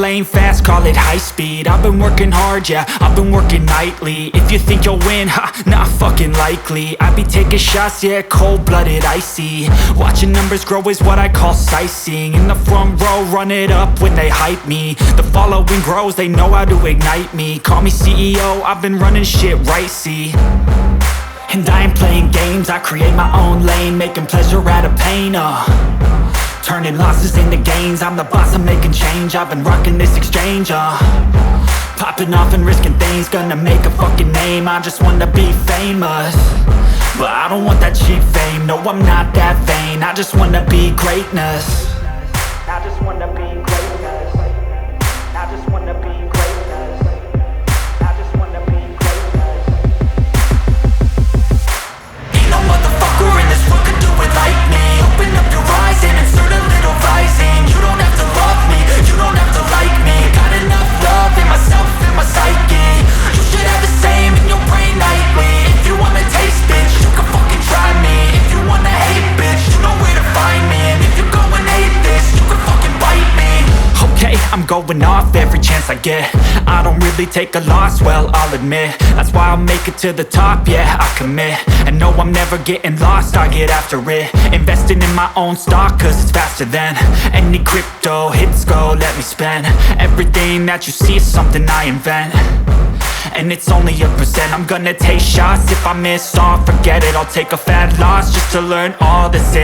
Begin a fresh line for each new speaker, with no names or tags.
lane fast, call it high speed. I've been working hard, yeah, I've been working nightly. If you think you'll win, ha, not fucking likely. I be taking shots, yeah, cold-blooded, icy. Watching numbers grow is what I call sightseeing. In the front row, run it up when they hype me. The following grows, they know how to ignite me. Call me CEO, I've been running shit right, see. And I ain't playing games, I create my own lane, making pleasure out of pain, turning losses into gains. I'm the boss, I'm making change. I've been rocking this exchange, popping off and risking things. Gonna make a fucking name, I just wanna be famous. But I don't want that cheap fame, no, I'm not that vain. I just wanna be greatness. I just wanna be greatness. I just wanna be greatness. I just wanna be greatness. Ain't no motherfucker in this world could do it like me. Open up your eyes and insert a little rising. You don't have to love me, you don't have to like me. Got enough love in myself, in my psyche. You should have the same in your brain nightly. If you wanna taste, bitch, you can fucking try me. If you wanna hate, bitch, you know where to find me. And if you go and hate this, you can fucking bite me. Okay, I'm going off every chance I get. I don't really take a loss, well, I'll admit. That's why I'll make it to the top, yeah, I commit. And no, I'm never getting lost, I get after it. Investing in my own stock, cause it's faster than any crypto hits go, let me spend. Everything that you see is something I invent, and it's only a percent. I'm gonna take shots, if I miss all, forget it. I'll take a fat loss just to learn all this in